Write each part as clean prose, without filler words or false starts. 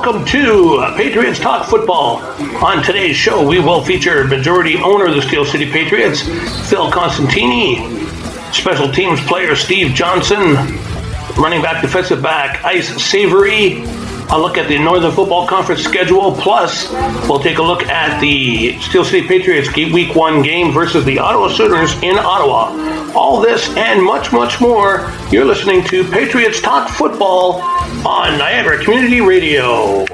welcome to Patriots Talk Football. On today's show, we will feature majority owner of the Steel City Patriots, Phil Constantini, special teams player Steve Johnson, running back, defensive back Ice Savory, a look at the Northern Football Conference schedule, plus we'll take a look at the Steel City Patriots Week 1 game versus the Ottawa Sooners in Ottawa. All this and much, much more, you're listening to Patriots Talk Football on Niagara Community Radio.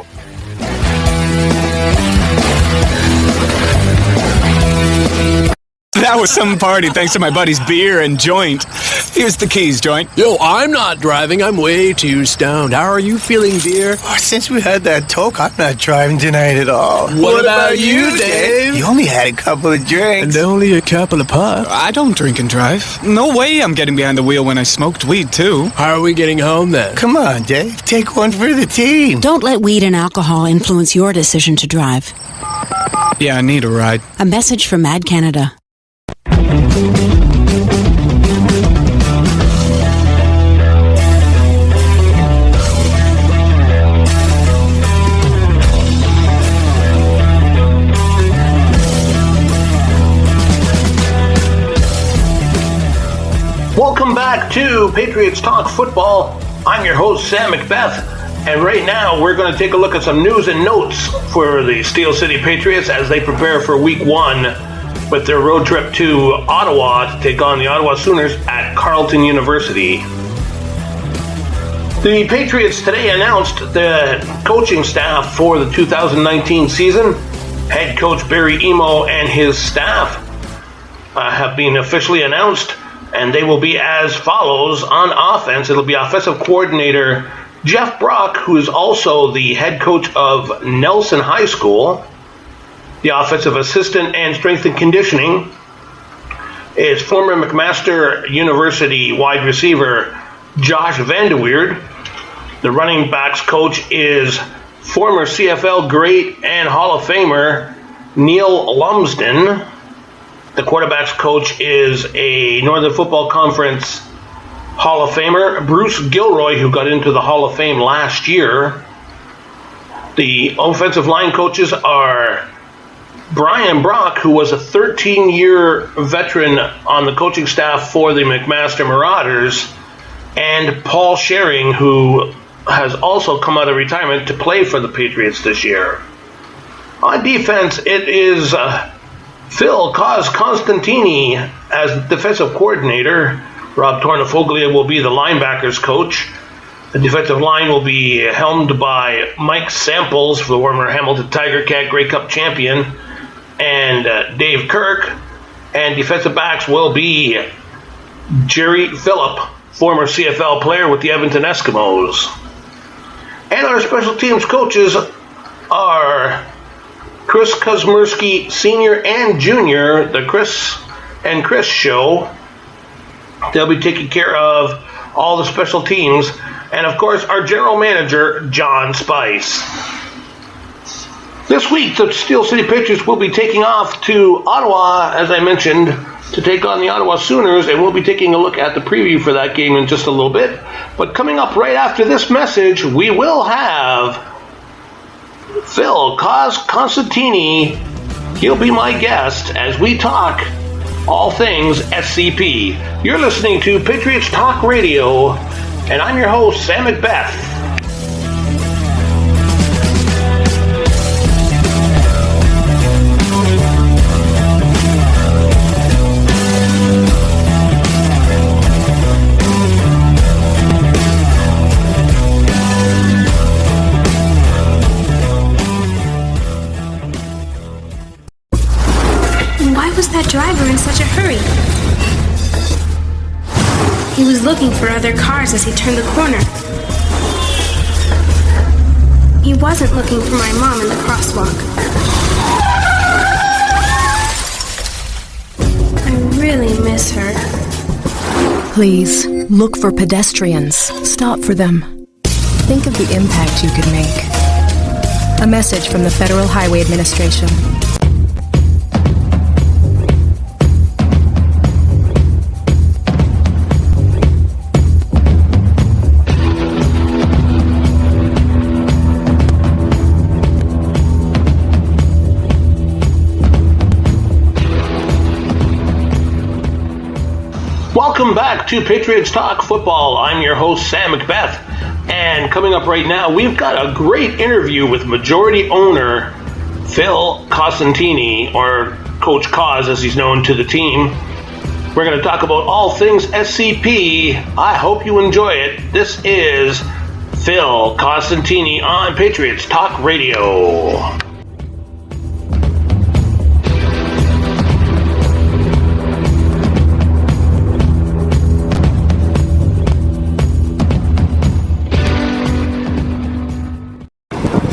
That was some party thanks to my buddy's beer and joint. Here's the keys, joint. Yo, I'm not driving. I'm way too stoned. How are you feeling, dear? Oh, since we had that talk, I'm not driving tonight at all. What about you, Dave? You only had a couple of drinks. And only a couple of puffs. I don't drink and drive. No way I'm getting behind the wheel when I smoked weed, too. How are we getting home, then? Come on, Dave. Take one for the team. Don't let weed and alcohol influence your decision to drive. Yeah, I need a ride. A message from Mad Canada. Welcome back to Patriots Talk Football. I'm your host, Sam Macbeth, and right now we're going to take a look at some news and notes for the Steel City Patriots as they prepare for Week 1 with their road trip to Ottawa to take on the Ottawa Sooners at Carleton University. The Patriots today announced the coaching staff for the 2019 season. Head coach Barry Emo and his staff have been officially announced, and they will be as follows. On offense, it'll be offensive coordinator Jeff Brock, who is also the head coach of Nelson High School. The offensive assistant and strength and conditioning is former McMaster University wide receiver Josh Vandeweerd. The running backs coach is former CFL great and Hall of Famer Neil Lumsden. The quarterbacks coach is a Northern Football Conference Hall of Famer Bruce Gilroy, who got into the Hall of Fame last year. The offensive line coaches are Brian Brock, who was a 13-year veteran on the coaching staff for the McMaster Marauders, and Paul Schering, who has also come out of retirement to play for the Patriots this year. On defense, it is Phil Constantini as defensive coordinator. Rob Tornafoglia will be the linebackers coach. The defensive line will be helmed by Mike Samples, the former Hamilton Tiger Cat Grey Cup champion, and Dave Kirk. And defensive backs will be Jerry Phillip, former CFL player with the Edmonton Eskimos. And our special teams coaches are Chris Kosmierski Sr. and Jr., the Chris and Chris show. They'll be taking care of all the special teams. And, of course, our general manager, John Spice. This week, the Steel City Patriots will be taking off to Ottawa, as I mentioned, to take on the Ottawa Sooners, and we'll be taking a look at the preview for that game in just a little bit. But coming up right after this message, we will have Phil Constantini. He'll be my guest as we talk all things SCP. You're listening to Patriots Talk Radio, and I'm your host, Sam Macbeth. That driver in such a hurry? He was looking for other cars as he turned the corner. He wasn't looking for my mom in the crosswalk. I really miss her. Please, look for pedestrians. Stop for them. Think of the impact you could make. A message from the Federal Highway Administration. Welcome back to Patriots Talk Football. I'm your host, Sam Macbeth. And coming up right now, we've got a great interview with majority owner Phil Costantini, or Coach Cos as he's known to the team. We're going to talk about all things SCP. I hope you enjoy it. This is Phil Costantini on Patriots Talk Radio.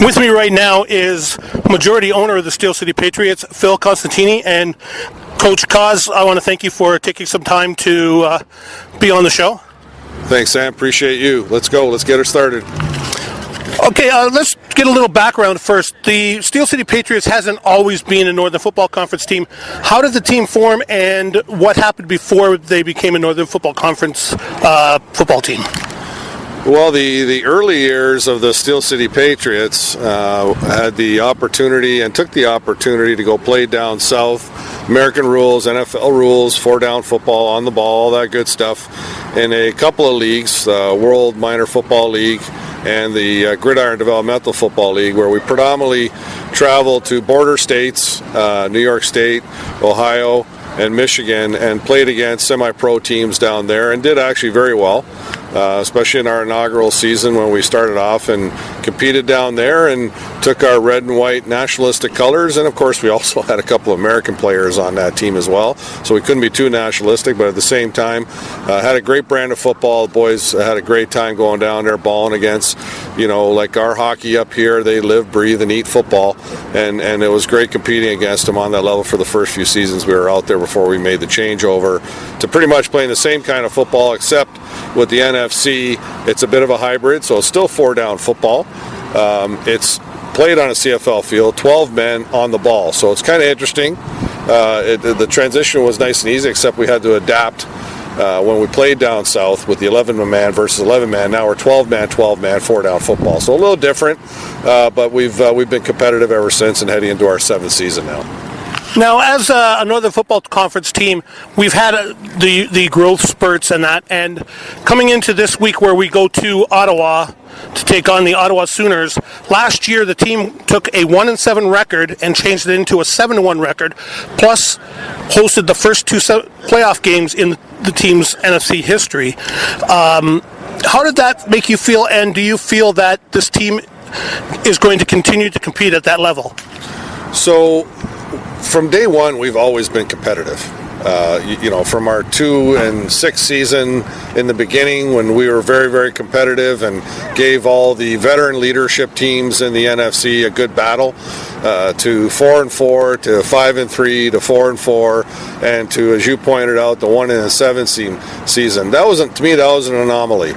With me right now is majority owner of the Steel City Patriots, Phil Costantini, and Coach Cos. I want to thank you for taking some time to be on the show. Thanks, Sam. Appreciate you. Let's go. Let's get her started. Okay, let's get a little background first. The Steel City Patriots hasn't always been a Northern Football Conference team. How did the team form, and what happened before they became a Northern Football Conference football team? Well, the early years of the Steel City Patriots had the opportunity and took the opportunity to go play down south, American rules, NFL rules, 4-down football, on the ball, all that good stuff, in a couple of leagues, the World Minor Football League and the Gridiron Developmental Football League, where we predominantly traveled to border states, New York State, Ohio, and Michigan, and played against semi-pro teams down there, and did actually very well, especially in our inaugural season when we started off and competed down there and took our red and white nationalistic colors. And of course we also had a couple of American players on that team as well, so we couldn't be too nationalistic, but at the same time had a great brand of football. The boys had a great time going down there balling against, like our hockey up here. They live, breathe, and eat football, and it was great competing against them on that level for the first few seasons we were out there before we made the changeover to pretty much playing the same kind of football, except with the NFC, it's a bit of a hybrid, so it's still 4-down football. It's played on a CFL field, 12 men on the ball, so it's kind of interesting. The transition was nice and easy, except we had to adapt when we played down south with the 11-man versus 11-man. Now we're 12-man, 4-down football, so a little different, but we've been competitive ever since and heading into our 7th season now. Now, as a Northern Football Conference team, we've had the growth spurts and that, and coming into this week where we go to Ottawa to take on the Ottawa Sooners, last year the team took a 1-7 record and changed it into a 7-1 record, plus hosted the first 2 playoff games in the team's NFC history. How did that make you feel, and do you feel that this team is going to continue to compete at that level? So, from day one, we've always been competitive. From our 2-6 season in the beginning, when we were very, very competitive and gave all the veteran leadership teams in the NFC a good battle, to 4-4, to 5-3, to 4-4, and to, as you pointed out, the 1-7 season. To me, that was an anomaly.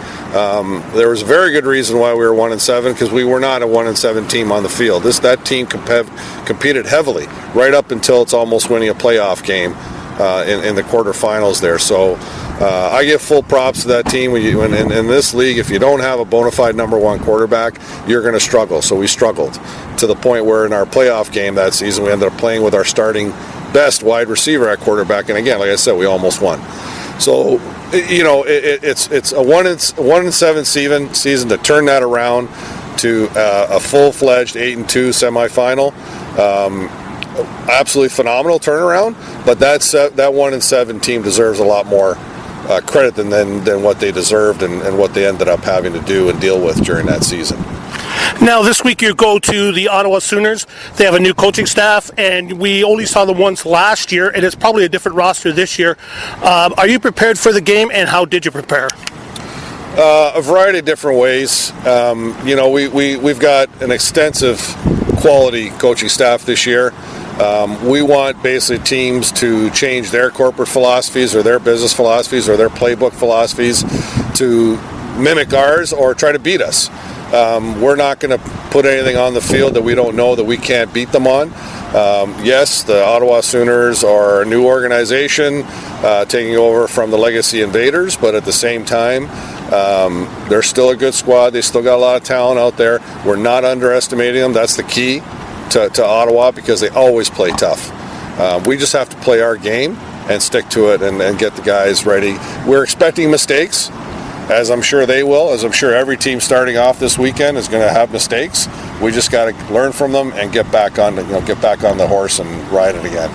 There was a very good reason why we were 1-7, because we were not a 1-7 team on the field. That team competed heavily right up until it's almost winning a playoff game in the quarterfinals there. So I give full props to that team. In this league, if you don't have a bona fide number 1 quarterback, you're going to struggle. So we struggled to the point where in our playoff game that season, we ended up playing with our starting best wide receiver at quarterback. And again, like I said, we almost won. So it's a 1-7 season to turn that around to a full-fledged 8-2 semifinal. Absolutely phenomenal turnaround, but that 1-7 team deserves a lot more credit than what they deserved and what they ended up having to do and deal with during that season. Now, this week you go to the Ottawa Sooners. They have a new coaching staff, and we only saw them once last year, and it's probably a different roster this year. Are you prepared for the game, and how did you prepare? A variety of different ways. We've got an extensive quality coaching staff this year. We want basically teams to change their corporate philosophies or their business philosophies or their playbook philosophies to mimic ours or try to beat us. We're not going to put anything on the field that we don't know that we can't beat them on. Yes, the Ottawa Sooners are a new organization taking over from the Legacy Invaders, but at the same time, they're still a good squad. They still got a lot of talent out there. We're not underestimating them. That's the key to Ottawa, because they always play tough. We just have to play our game and stick to it and get the guys ready. We're expecting mistakes, as I'm sure they will, as I'm sure every team starting off this weekend is going to have mistakes. We just got to learn from them and get back on the horse and ride it again.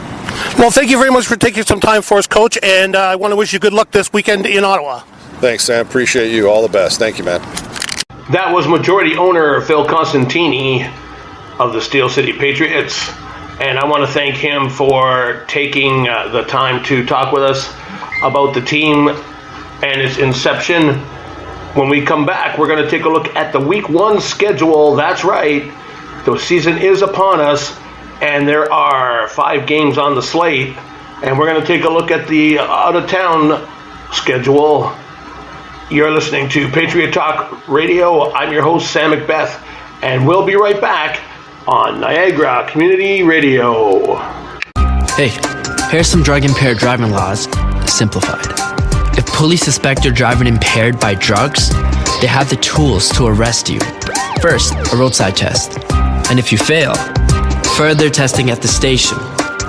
Well, thank you very much for taking some time for us, Coach, and I want to wish you good luck this weekend in Ottawa. Thanks, Sam. Appreciate you. All the best. Thank you, man. That was majority owner Phil Constantini of the Steel City Patriots, and I want to thank him for taking the time to talk with us about the team and its inception. When we come back, we're going to take a look at the Week 1 schedule. That's right, the season is upon us, and there are 5 games on the slate, and we're going to take a look at the out-of-town schedule. You're listening to Patriot Talk Radio. I'm your host, Sam Macbeth, and we'll be right back on Niagara Community Radio. Hey, here's some drug-impaired driving laws, simplified. If police suspect you're driving impaired by drugs, they have the tools to arrest you. First, a roadside test. And if you fail, further testing at the station,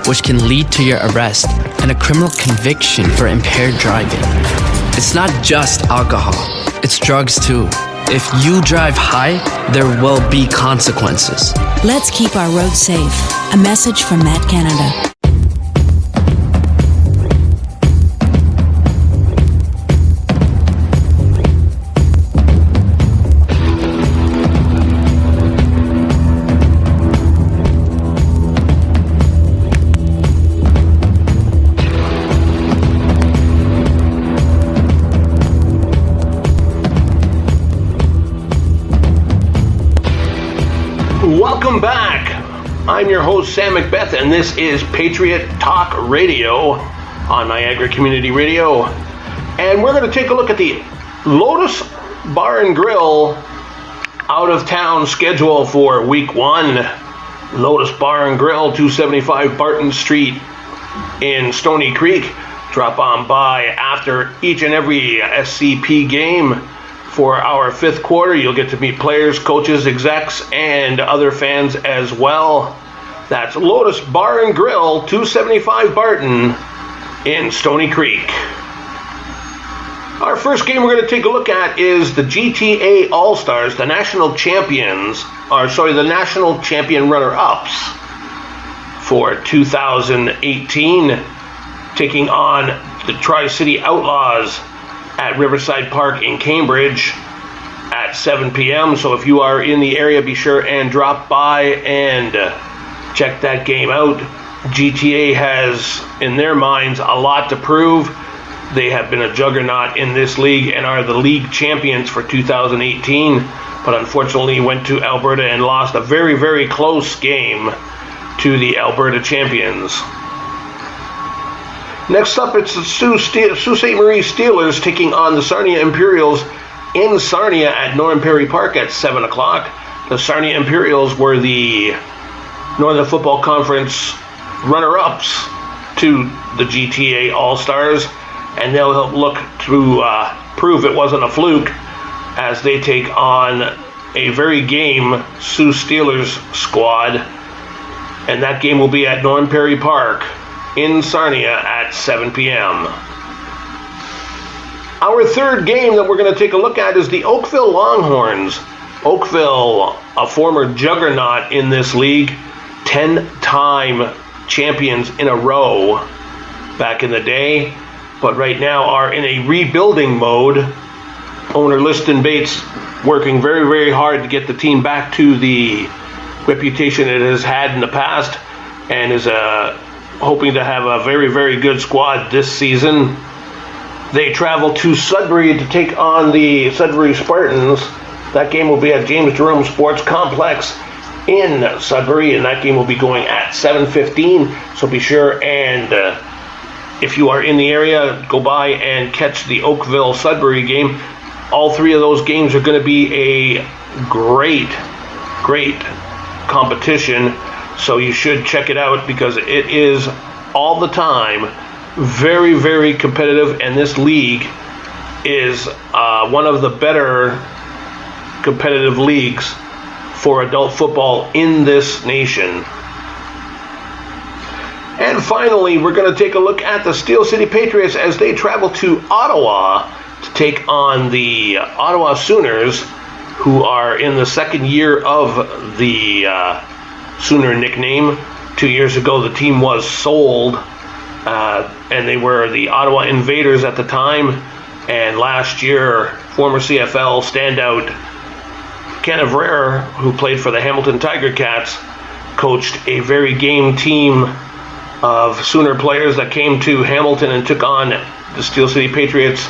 which can lead to your arrest and a criminal conviction for impaired driving. It's not just alcohol, it's drugs too. If you drive high, there will be consequences. Let's keep our roads safe. A message from Matt Canada. Welcome back. I'm your host, Sam Macbeth, and this is Patriot Talk Radio on Niagara Community Radio. And we're going to take a look at the Lotus Bar and Grill out-of-town schedule for Week 1. Lotus Bar and Grill, 275 Barton Street in Stony Creek. Drop on by after each and every SCP game. For our 5th quarter, you'll get to meet players, coaches, execs, and other fans as well. That's Lotus Bar and Grill, 275 Barton in Stony Creek. Our first game we're going to take a look at is the GTA All-Stars, the national champion runner-ups for 2018, taking on the Tri-City Outlaws at Riverside Park in Cambridge at 7 p.m. So if you are in the area, be sure and drop by and check that game out. GTA has, in their minds, a lot to prove. They have been a juggernaut in this league and are the league champions for 2018, but unfortunately went to Alberta and lost a very, very close game to the Alberta champions. Next up, it's the Sault Ste. Marie Steelers taking on the Sarnia Imperials in Sarnia at Northern Perry Park at 7 o'clock. The Sarnia Imperials were the Northern Football Conference runner-ups to the GTA All-Stars, and they'll look to prove it wasn't a fluke as they take on a very game Sault Steelers squad, and that game will be at Northern Perry Park in Sarnia at 7 p.m. Our third game that we're going to take a look at is the Oakville Longhorns. Oakville, a former juggernaut in this league, 10-time champions in a row back in the day, but right now are in a rebuilding mode. Owner Liston Bates working very, very hard to get the team back to the reputation it has had in the past, and is hoping to have a very, very good squad this season. They travel to Sudbury to take on the Sudbury Spartans. That game will be at James Jerome Sports Complex in Sudbury, and that game will be going at 7:15. So be sure and if you are in the area, go by and catch the Oakville-Sudbury game. All 3 of those games are going to be a great, great competition. So you should check it out because it is all the time very, very competitive, and this league is one of the better competitive leagues for adult football in this nation. And And finally, we're going to take a look at the Steel City Patriots as they travel to Ottawa to take on the Ottawa Sooners, who are in the second year of the Sooner nickname. 2 years ago, the team was sold, and they were the Ottawa Invaders at the time. And last year, former CFL standout Ken Avrera, who played for the Hamilton Tiger Cats, coached a very game team of Sooner players that came to Hamilton and took on the Steel City Patriots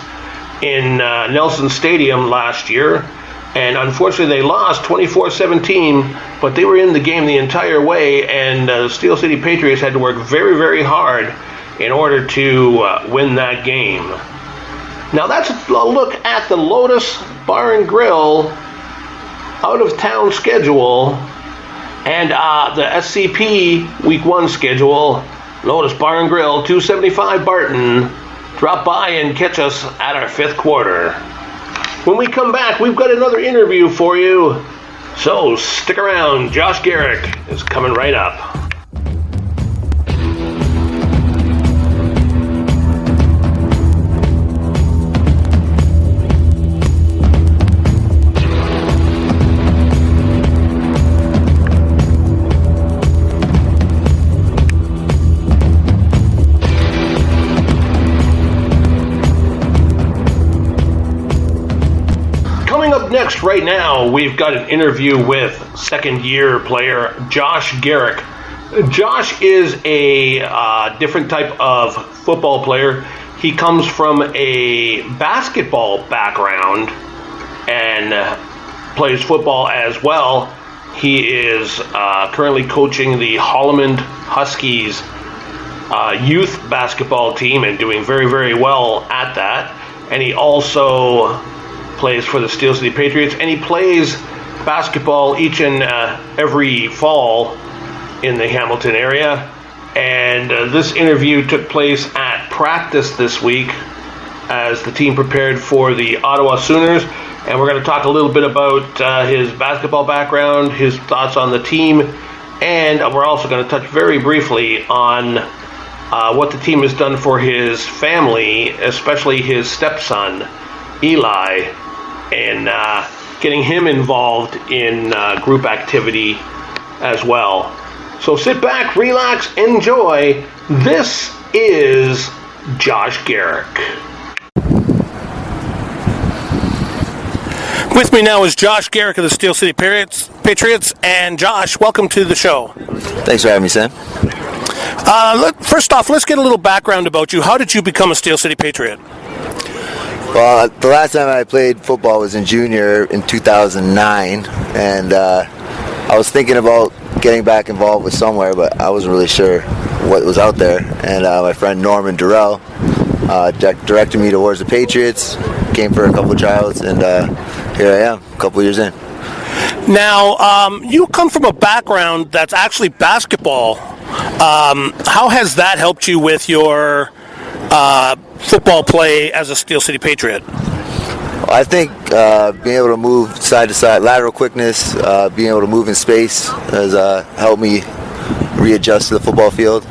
in Nelson Stadium last year. And unfortunately, they lost 24-17, but they were in the game the entire way, and the Steel City Patriots had to work very, very hard in order to win that game. Now that's a look at the Lotus Bar and Grill out-of-town schedule and the SCP Week 1 schedule. Lotus Bar and Grill, 275 Barton. Drop by and catch us at our fifth quarter. When we come back, we've got another interview for you, so stick around. Josh Garrick is coming right up. Next, right now, we've got an interview with second-year player Josh Garrick. Josh is a different type of football player. He comes from a basketball background and plays football as well. He is currently coaching the Holloman Huskies youth basketball team and doing very, very well at that. And he also plays for the Steel City Patriots, and he plays basketball each and every fall in the Hamilton area. And this interview took place at practice this week as the team prepared for the Ottawa Sooners. And we're going to talk a little bit about his basketball background, his thoughts on the team, and we're also going to touch very briefly on what the team has done for his family, especially his stepson, Eli, and getting him involved in group activity as well. So sit back, relax, enjoy. This is Josh Garrick. With me now is Josh Garrick of the Steel City Patriots. And Josh, welcome to the show. Thanks for having me, Sam. First off, let's get a little background about you. How did you become a Steel City Patriot? Well, the last time I played football was in junior in 2009, and I was thinking about getting back involved with somewhere, but I wasn't really sure what was out there. And my friend Norman Durrell directed me towards the Patriots, came for a couple of tryouts, and here I am, a couple of years in. Now, you come from a background that's actually basketball. How has that helped you with your football play as a Steel City Patriot? Well, I think being able to move side to side, lateral quickness, being able to move in space has helped me readjust to the football field.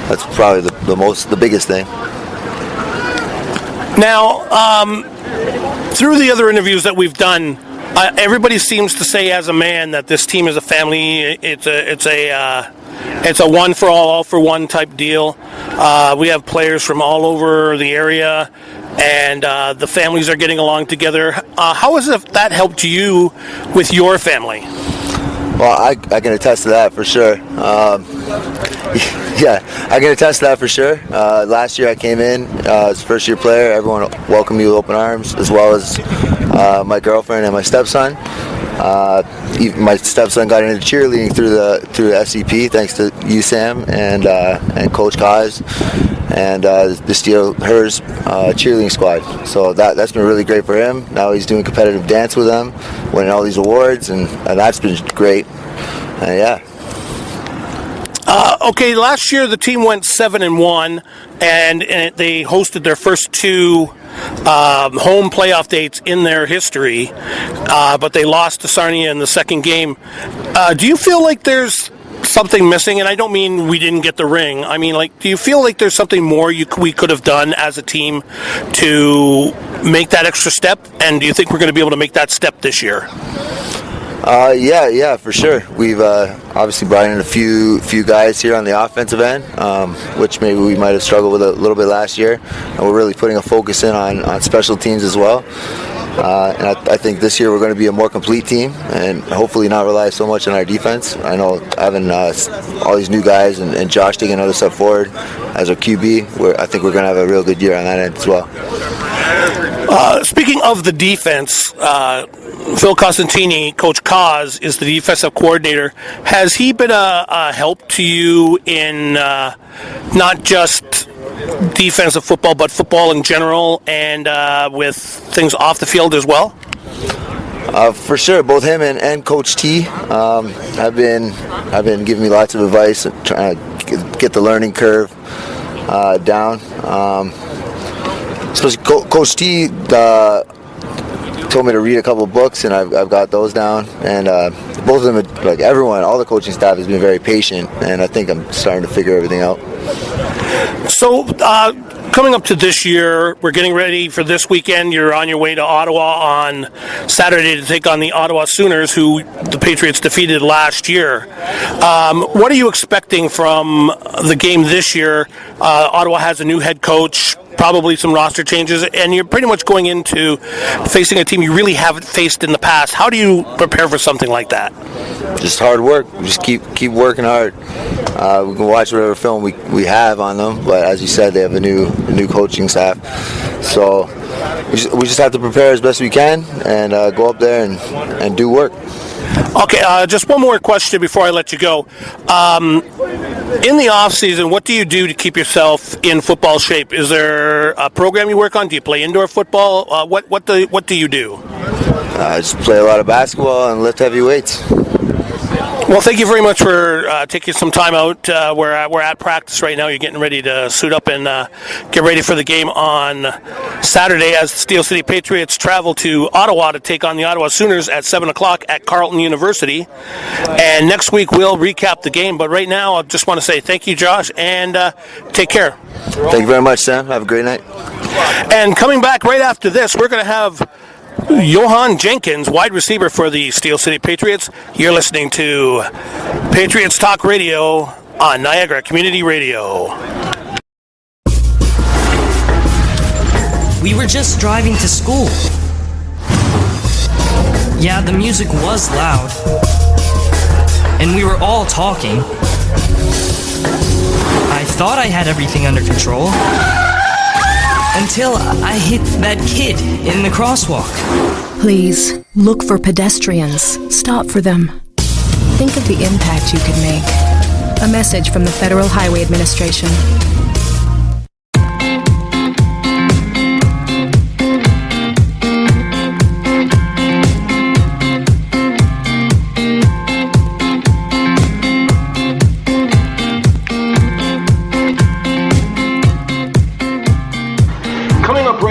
That's probably the biggest thing. Now, through the other interviews that we've done, everybody seems to say as a man that this team is a family. It's a one for all for one type deal. We have players from all over the area, and the families are getting along together. How has that helped you with your family? Well, I can attest to that for sure. Yeah, I can attest to that for sure. Last year I came in as first year player. Everyone welcomed me with open arms, as well as my girlfriend and my stepson. Even my stepson got into cheerleading through the SCP, thanks to you, Sam, and Coach Kaz and the Steel Hers cheerleading squad. So that's been really great for him. Now he's doing competitive dance with them, winning all these awards, and that's been great. Yeah. Okay, last year the team went 7-1, and they hosted their first two home playoff dates in their history, but they lost to Sarnia in the second game. Do you feel like there's something missing? And I don't mean we didn't get the ring. I mean, like, do you feel like there's something more we could have done as a team to make that extra step? And do you think we're going to be able to make that step this year? Yeah, for sure. We've obviously brought in a few guys here on the offensive end, which maybe we might have struggled with a little bit last year, and we're really putting a focus in on special teams as well. And I think this year we're going to be a more complete team, and hopefully not rely so much on our defense. I know having all these new guys and Josh taking another step forward as our QB, I think we're going to have a real good year on that end as well. Speaking of the defense, Phil Costantini, Coach Cos, is the defensive coordinator. Has he been a help to you in not just defensive football, but football in general, and with things off the field as well? For sure, both him and Coach T have been giving me lots of advice, trying to get the learning curve down. Especially Coach T told me to read a couple of books, and I've got those down. And both of them, like everyone, all the coaching staff has been very patient, and I think I'm starting to figure everything out. So, coming up to this year, we're getting ready for this weekend. You're on your way to Ottawa on Saturday to take on the Ottawa Sooners, who the Patriots defeated last year. What are you expecting from the game this year? Ottawa has a new head coach, probably some roster changes, and you're pretty much going into facing a team you really haven't faced in the past. How do you prepare for something like that? Just hard work. Just keep working hard. We can watch whatever film we have on them, but as you said, they have a new coaching staff. So we just have to prepare as best we can and go up there and do work. Okay, just one more question before I let you go. In the off season, what do you do to keep yourself in football shape? Is there a program you work on? Do you play indoor football? What do you do? I just play a lot of basketball and lift heavy weights. Well, thank you very much for taking some time out. We're at practice right now. You're getting ready to suit up and get ready for the game on Saturday as the Steel City Patriots travel to Ottawa to take on the Ottawa Sooners at 7 o'clock at Carleton University. And next week we'll recap the game. But right now I just want to say thank you, Josh, and take care. Thank you very much, Sam. Have a great night. And coming back right after this, we're going to have Johan Jenkins, wide receiver for the Steel City Patriots. You're listening to Patriots Talk Radio on Niagara Community Radio. We were just driving to school. Yeah, the music was loud. And we were all talking. I thought I had everything under control. Until I hit that kid in the crosswalk. Please, look for pedestrians. Stop for them. Think of the impact you could make. A message from the Federal Highway Administration.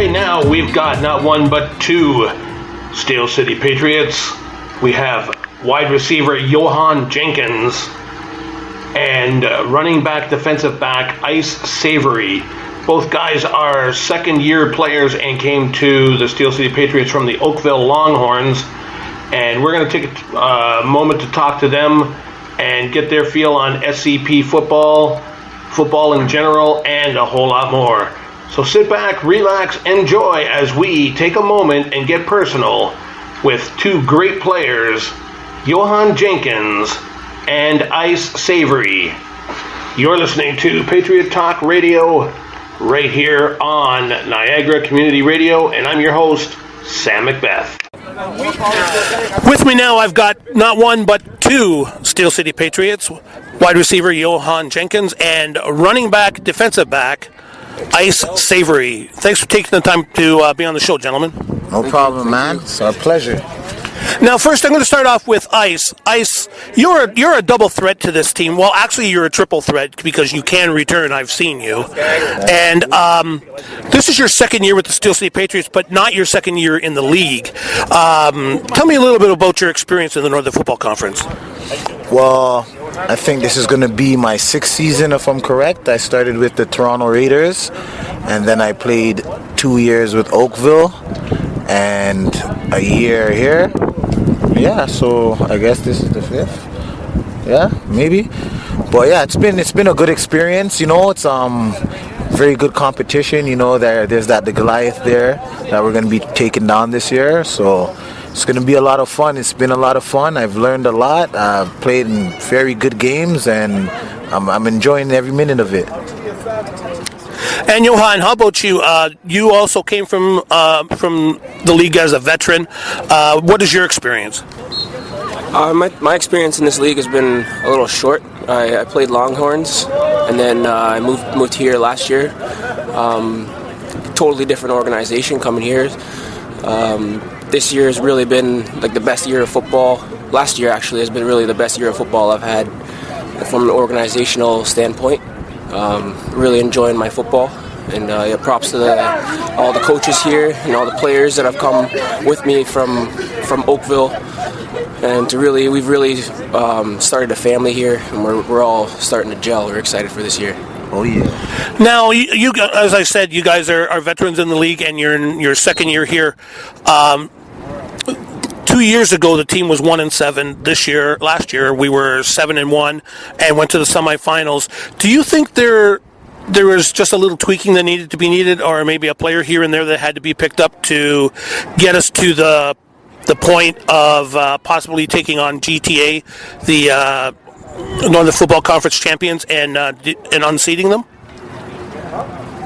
Now we've got not one but two Steel City Patriots. We have wide receiver Johan Jenkins and running back, defensive back Ice Savory. Both guys are second-year players and came to the Steel City Patriots from the Oakville Longhorns. And we're going to take a moment to talk to them and get their feel on SCP football in general, and a whole lot more. So sit back, relax, enjoy as we take a moment and get personal with two great players, Johan Jenkins and Ice Savory. You're listening to Patriot Talk Radio right here on Niagara Community Radio, and I'm your host, Sam Macbeth. With me now, I've got not one but two Steel City Patriots, wide receiver Johan Jenkins and running back, defensive back, Ice Savory. Thanks for taking the time to be on the show, gentlemen. No problem, man. It's our pleasure. Now, first, I'm going to start off with Ice. Ice, you're a double threat to this team. Well, actually, you're a triple threat because you can return. I've seen you. And this is your second year with the Steel City Patriots, but not your second year in the league. Tell me a little bit about your experience in the Northern Football Conference. Well, I think this is going to be my 6th season, if I'm correct. I started with the Toronto Raiders, and then I played 2 years with Oakville, and a year here. Yeah, so I guess this is the 5th. Yeah, maybe. But yeah, it's been a good experience. It's very good competition. There's the Goliath there that we're going to be taking down this year. So it's going to be a lot of fun. It's been a lot of fun. I've learned a lot. I've played in very good games, and I'm enjoying every minute of it. And Johan, how about you? You also came from the league as a veteran. What is your experience? My experience in this league has been a little short. I played Longhorns, and then I moved here last year. Totally different organization coming here. This year has really been like the best year of football. Last year actually has been really the best year of football I've had from an organizational standpoint. Really enjoying my football, and props to all the coaches here and all the players that have come with me from Oakville. And we've really started a family here, and we're all starting to gel. We're excited for this year. Oh yeah. Now, you as I said, you guys are veterans in the league, and you're in your 2nd year here. 2 years ago, the team was 1-7. Last year, we were 7-1, and went to the semifinals. Do you think there was just a little tweaking that needed to be needed, or maybe a player here and there that had to be picked up to get us to the point of possibly taking on GTA, the Northern Football Conference champions, and unseating them?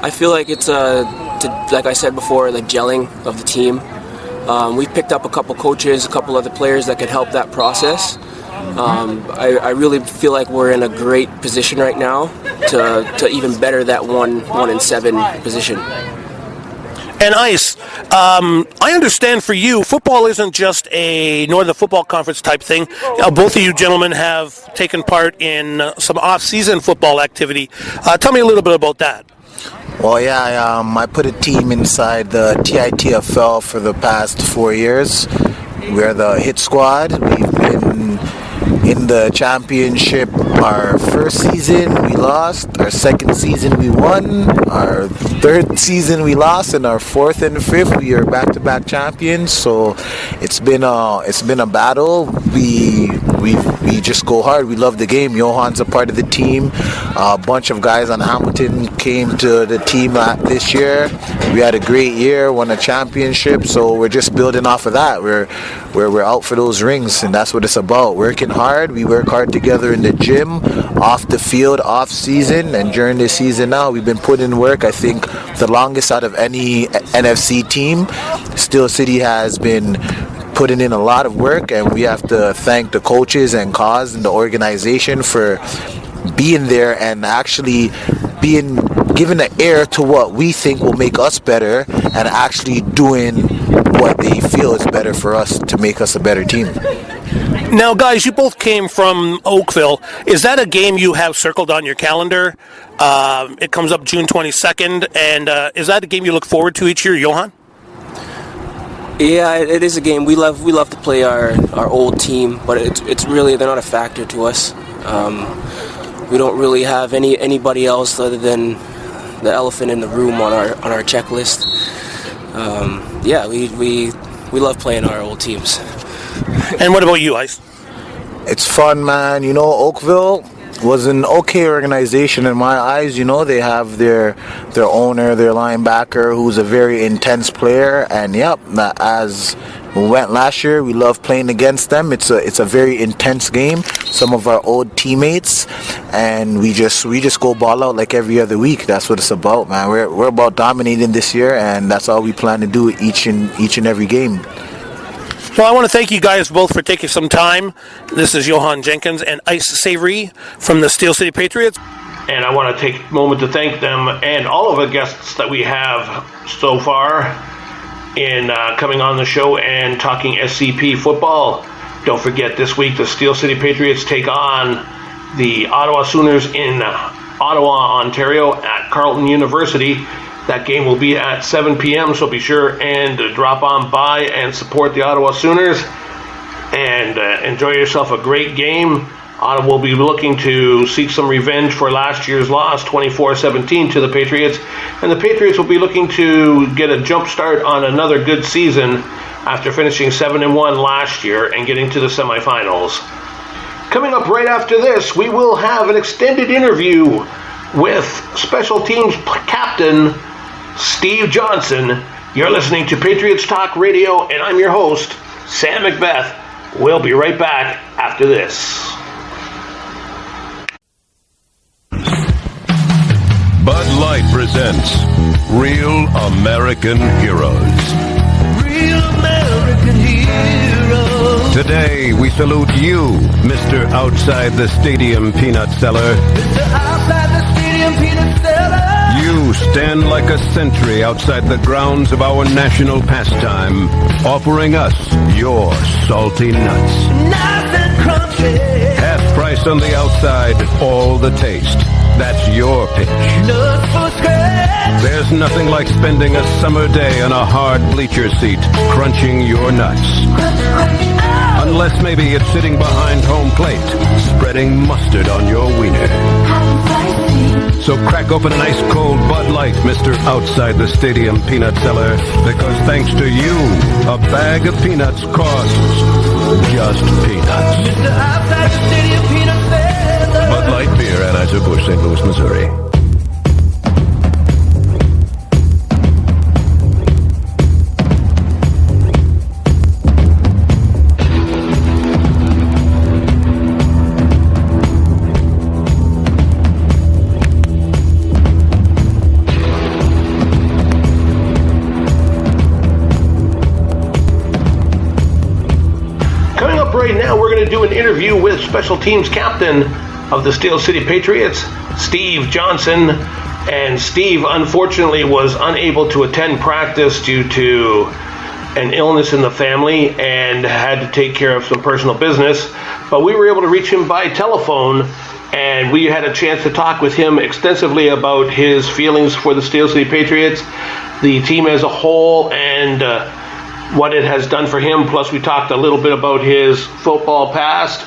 I feel like it's like I said before, the gelling of the team. We've picked up a couple coaches, a couple other players that could help that process. I really feel like we're in a great position right now to even better that 1-7 position. And Ice, I understand for you, football isn't just a Northern Football Conference type thing. Both of you gentlemen have taken part in some off-season football activity. Tell me a little bit about that. Well, yeah, I put a team inside the TITFL for the past 4 years. We're the Hit Squad. We've been in the championship. Our first season we lost, our second season we won, our third season we lost, and our fourth and fifth we are back-to-back champions. So it's been a battle. We just go hard. We love the game. Johan's a part of the team. A bunch of guys on Hamilton came to the team this year. We had a great year, won a championship. So we're just building off of that. We're out for those rings, and that's what it's about. Working hard. We work hard together in the gym, off the field, off season, and during the season now we've been putting in work. I think the longest out of any NFC team. Steel City has been putting in a lot of work, and we have to thank the coaches and Cause and the organization for being there and actually being given the air to what we think will make us better, and actually doing what they feel is better for us to make us a better team. Now, guys, you both came from Oakville. Is that a game you have circled on your calendar? It comes up June 22nd, and is that a game you look forward to each year, Johan? Yeah, it is a game. We love to play our old team, but it's really, they're not a factor to us. We don't really have anybody else other than the elephant in the room on our checklist. Yeah, we love playing our old teams. And what about you, Ice? It's fun, man. Oakville was an okay organization in my eyes. They have their owner, their linebacker, who's a very intense player. And yep, as we went last year, we love playing against them. It's a very intense game. Some of our old teammates, and we just go ball out like every other week. That's what it's about, man. We're about dominating this year, and that's all we plan to do each and every game. Well, I want to thank you guys both for taking some time. This is Johan Jenkins and Ice Savory from the Steel City Patriots. And I want to take a moment to thank them and all of the guests that we have so far in coming on the show and talking SCP football. Don't forget, this week the Steel City Patriots take on the Ottawa Sooners in Ottawa, Ontario at Carleton University. That game will be at 7 p.m., so be sure and drop on by and support the Ottawa Sooners. and enjoy yourself a great game. Ottawa will be looking to seek some revenge for last year's loss, 24-17 to the Patriots. And the Patriots will be looking to get a jump start on another good season after finishing 7-1 last year and getting to the semifinals. Coming up right after this, we will have an extended interview with Special Teams Captain Steve Johnson. You're listening to Patriots Talk Radio, and I'm your host, Sam Macbeth. We'll be right back after this. Bud Light presents Real American Heroes. Real American Heroes. Today we salute you, Mr. Outside the Stadium Peanut Seller. Mr. Outside the Stadium Peanut Seller. You stand like a sentry outside the grounds of our national pastime, offering us your salty nuts. Nice and crunchy. Half price on the outside, all the taste. That's your pitch. Nuts for scratch. There's nothing like spending a summer day on a hard bleacher seat, crunching your nuts. Crunch, crunch, unless maybe it's sitting behind home plate, spreading mustard on your wiener. So crack open an ice cold Bud Light, Mr. Outside the Stadium Peanut Seller, because thanks to you, a bag of peanuts costs just peanuts. Mr. Outside the Stadium Peanut Seller. Bud Light Beer, Anheuser-Busch, St. Louis, Missouri. Right now, we're going to do an interview with Special Teams Captain of the Steel City Patriots, Steve Johnson. And Steve, unfortunately, was unable to attend practice due to an illness in the family and had to take care of some personal business. But we were able to reach him by telephone, and we had a chance to talk with him extensively about his feelings for the Steel City Patriots, the team as a whole, and what it has done for him. Plus, we talked a little bit about his football past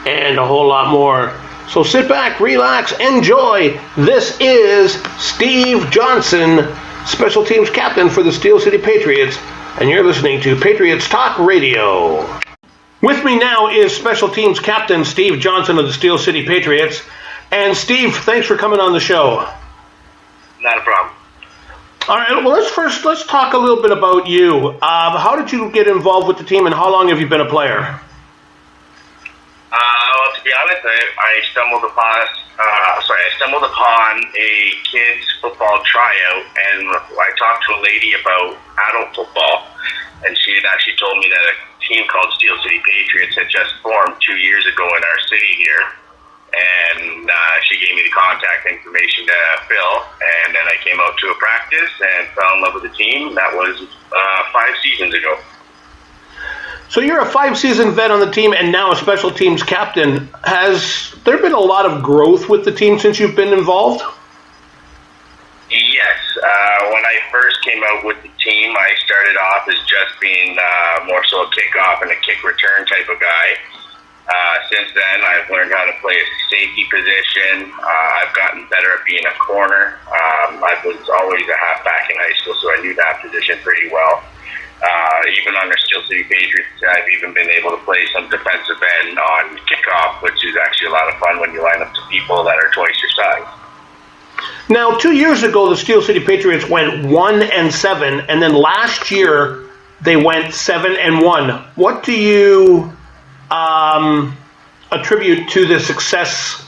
and a whole lot more. So sit back, relax, enjoy. This is Steve Johnson, Special Teams Captain for the Steel City Patriots, and you're listening to Patriots Talk Radio. With me now is Special Teams Captain Steve Johnson of the Steel City Patriots. And Steve, thanks for coming on the show. Not a problem. All right, well, let's talk a little bit about you. How did you get involved with the team, and how long have you been a player? Well, to be honest, I stumbled upon a kids football tryout, and I talked to a lady about adult football, and she had actually told me that a team called Steel City Patriots had just formed 2 years ago in our city here. And she gave me the contact information to Phil, and then I came out to a practice and fell in love with the team. That was 5 seasons ago. So you're a 5-season vet on the team and now a special teams captain. Has there been a lot of growth with the team since you've been involved? Yes. When I first came out with the team, I started off as just being more so a kickoff and a kick return type of guy. Since then, I've learned how to play a safety position. I've gotten better at being a corner. I was always a halfback in high school, so I knew that position pretty well. Even on the Steel City Patriots, I've even been able to play some defensive end on kickoff, which is actually a lot of fun when you line up to people that are twice your size. Now, 2 years ago, the Steel City Patriots went 1-7, and then last year they went 7-1. What do you attribute to the success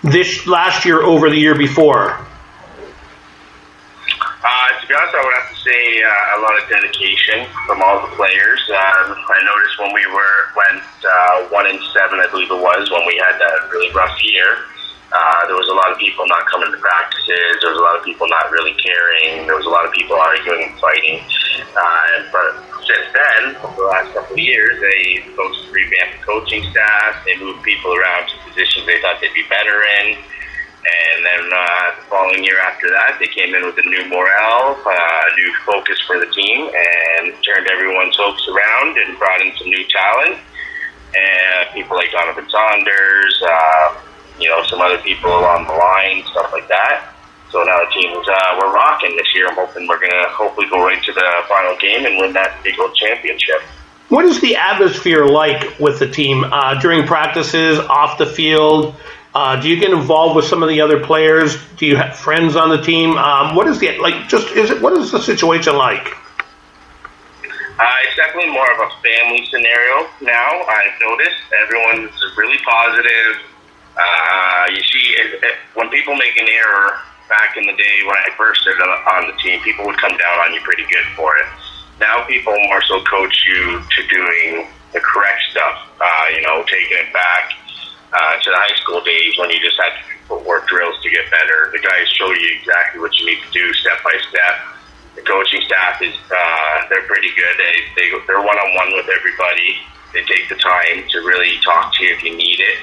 this last year over the year before? To be honest, I would have to say a lot of dedication from all the players. I noticed when we went 1-7, I believe it was, when we had that really rough year, there was a lot of people not coming to practices. There was a lot of people not really caring. There was a lot of people arguing and fighting. But since then, over the last couple of years, they folks revamped the coaching staff. They moved people around to positions they thought they'd be better in. And then the following year after that, they came in with a new morale, a new focus for the team, and turned everyone's hopes around and brought in some new talent. and people like Donovan Saunders, some other people along the line, stuff like that. So now the team's we're rocking this year. I'm hoping we're gonna hopefully go right to the final game and win that big old championship. What is the atmosphere like with the team during practices, off the field? Do you get involved with some of the other players? Do you have friends on the team? What is what is the situation like? It's definitely more of a family scenario now. I've noticed everyone's really positive. You see, when people make an error back in the day when I first started on the team, people would come down on you pretty good for it. Now people more so coach you to doing the correct stuff, taking it back to the high school days when you just had to do footwork drills to get better. The guys show you exactly what you need to do step by step. The coaching staff is they're pretty good. They're one-on-one with everybody. They take the time to really talk to you if you need it.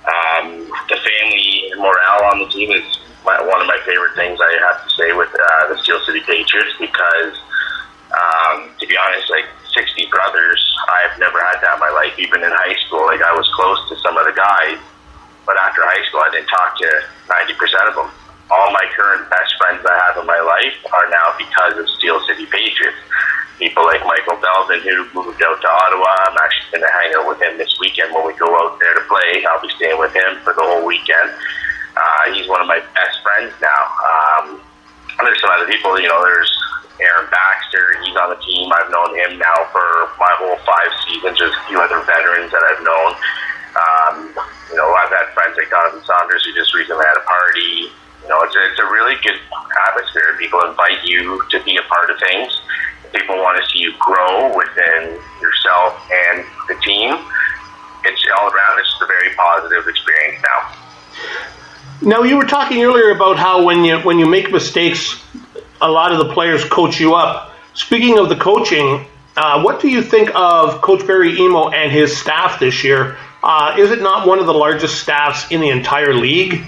The family morale on the team is one of my favorite things I have to say with the Steel City Patriots because, to be honest, like 60 brothers, I've never had that in my life. Even in high school, like I was close to some of the guys, but after high school, I didn't talk to 90% of them. All my current best friends I have in my life are now because of Steel City Patriots. People like Michael Belvin, who moved out to Ottawa. I'm actually going to hang out with him this weekend when we go out there to play. I'll be staying with him for the whole weekend. He's one of my best friends now. There's some other people, there's Aaron Baxter. He's on the team. I've known him now for my whole 5 seasons. There's a few other veterans that I've known. I've had friends like Donovan Saunders who just recently had a party. It's a really good atmosphere. People invite you to be a part of things. People want to see you grow within yourself and the team. It's all around. It's a very positive experience now. Now, you were talking earlier about how when you make mistakes, a lot of the players coach you up. Speaking of the coaching, what do you think of Coach Barry Emo and his staff this year? Is it not one of the largest staffs in the entire league?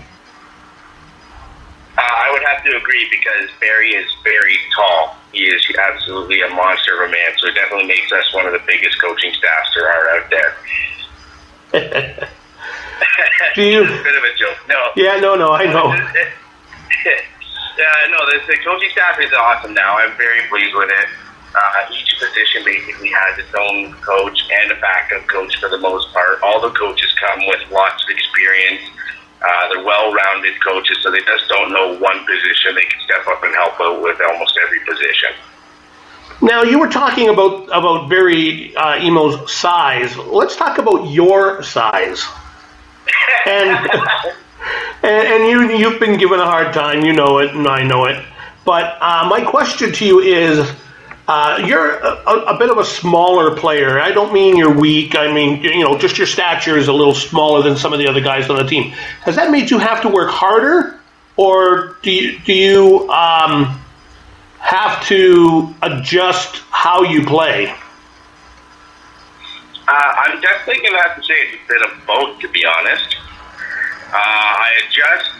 I would have to agree because Barry is very tall. He is absolutely a monster of a man, so it definitely makes us one of the biggest coaching staffs there are out there. It's a bit of a joke. No. Yeah, no, I know. The coaching staff is awesome now. I'm very pleased with it. Each position basically has its own coach and a backup coach for the most part. All the coaches come with lots of experience. They're well-rounded coaches, so they just don't know one position. They can step up and help out with almost every position. Now, you were talking about Barry Emo's size. Let's talk about your size. And you've been given a hard time. You know it, and I know it. But my question to you is, you're a bit of a smaller player. I don't mean you're weak. I mean, just your stature is a little smaller than some of the other guys on the team. Has that made you have to work harder, or do you have to adjust how you play? I'm definitely going to have to say it's a bit of both, to be honest. I adjust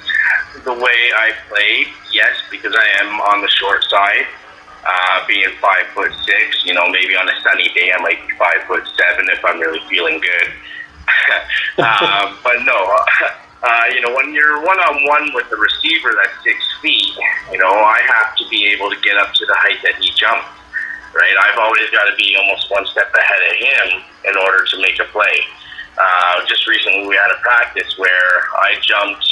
the way I play, yes, because I am on the short side. Being 5'6", maybe on a sunny day I might be 5'7" if I'm really feeling good. But no, when you're one-on-one with the receiver that's 6 feet, I have to be able to get up to the height that he jumped. Right, I've always got to be almost one step ahead of him in order to make a play. Just recently we had a practice where I jumped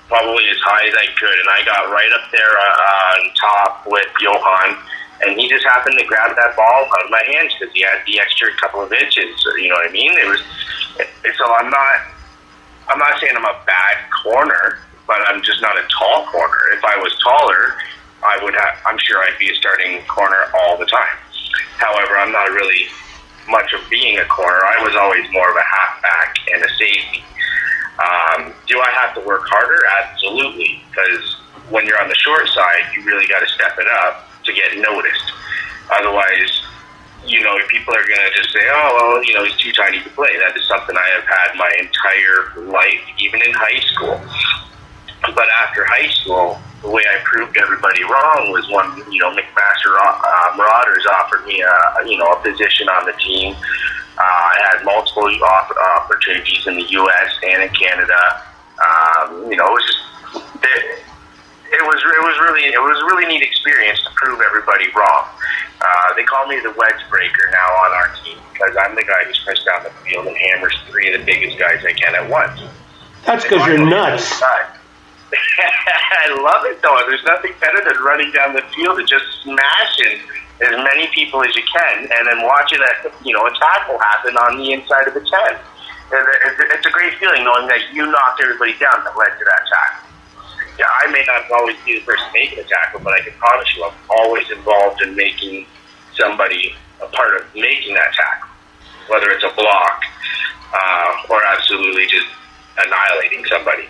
probably as high as I could, and I got right up there on top with Johan, and he just happened to grab that ball out of my hands because he had the extra couple of inches. You know what I mean? So I'm not saying I'm a bad corner, but I'm just not a tall corner. If I was taller, I'm sure I'd be a starting corner all the time. However, I'm not really much of being a corner. I was always more of a halfback and a safety. Do I have to work harder? Absolutely, because when you're on the short side, you really got to step it up to get noticed. Otherwise, people are going to just say, he's too tiny to play. That is something I have had my entire life, even in high school. But after high school, the way I proved everybody wrong was when, McMaster Marauders offered me a position on the team I had multiple opportunities in the U.S. and in Canada. It was just it was a really neat experience to prove everybody wrong. They call me the wedge breaker now on our team because I'm the guy who sprints down the field and hammers 3 of the biggest guys I can at once. That's because you're nuts. I love it though. There's nothing better than running down the field and just smashing as many people as you can, and then watching a tackle happen on the inside of the 10. It's a great feeling knowing that you knocked everybody down that led to that tackle. Yeah, I may not always be the person making a tackle, but I can promise you I'm always involved in making somebody a part of making that tackle, whether it's a block or absolutely just annihilating somebody.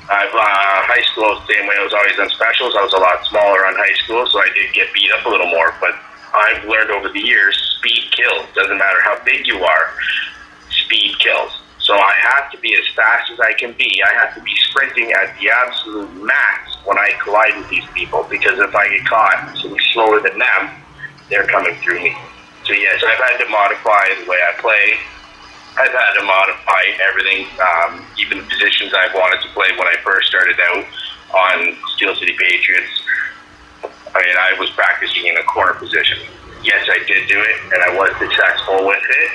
High school, same way. I was always on specials. I was a lot smaller on high school, so I did get beat up a little more. But I've learned over the years, speed kills. Doesn't matter how big you are, speed kills. So I have to be as fast as I can be. I have to be sprinting at the absolute max when I collide with these people, because if I get caught slower than them, they're coming through me. So yes, I've had to modify the way I play. I've had to modify everything, even the positions I wanted to play when I first started out on Steel City Patriots. I was practicing in a corner position. Yes, I did do it, and I was successful with it,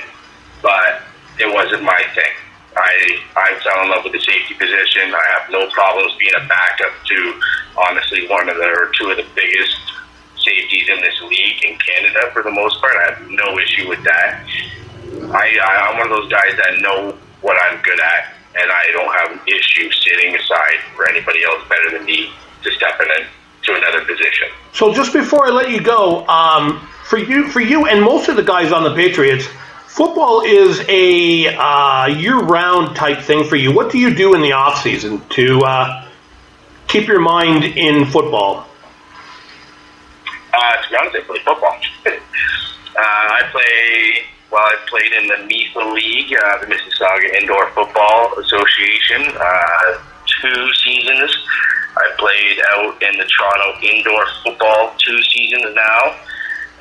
but it wasn't my thing. I fell in love with the safety position. I have no problems being a backup to, honestly, one of the or two of the biggest safeties in this league in Canada for the most part. I have no issue with that. I'm one of those guys that know what I'm good at, and I don't have an issue sitting aside for anybody else better than me to step into another position. So just before I let you go, for you and most of the guys on the Patriots, football is a year-round type thing for you. What do you do in the off-season to keep your mind in football? To be honest, I play football. I played in the MIFA League, the Mississauga Indoor Football Association, 2 seasons. I played out in the Toronto Indoor Football 2 seasons now,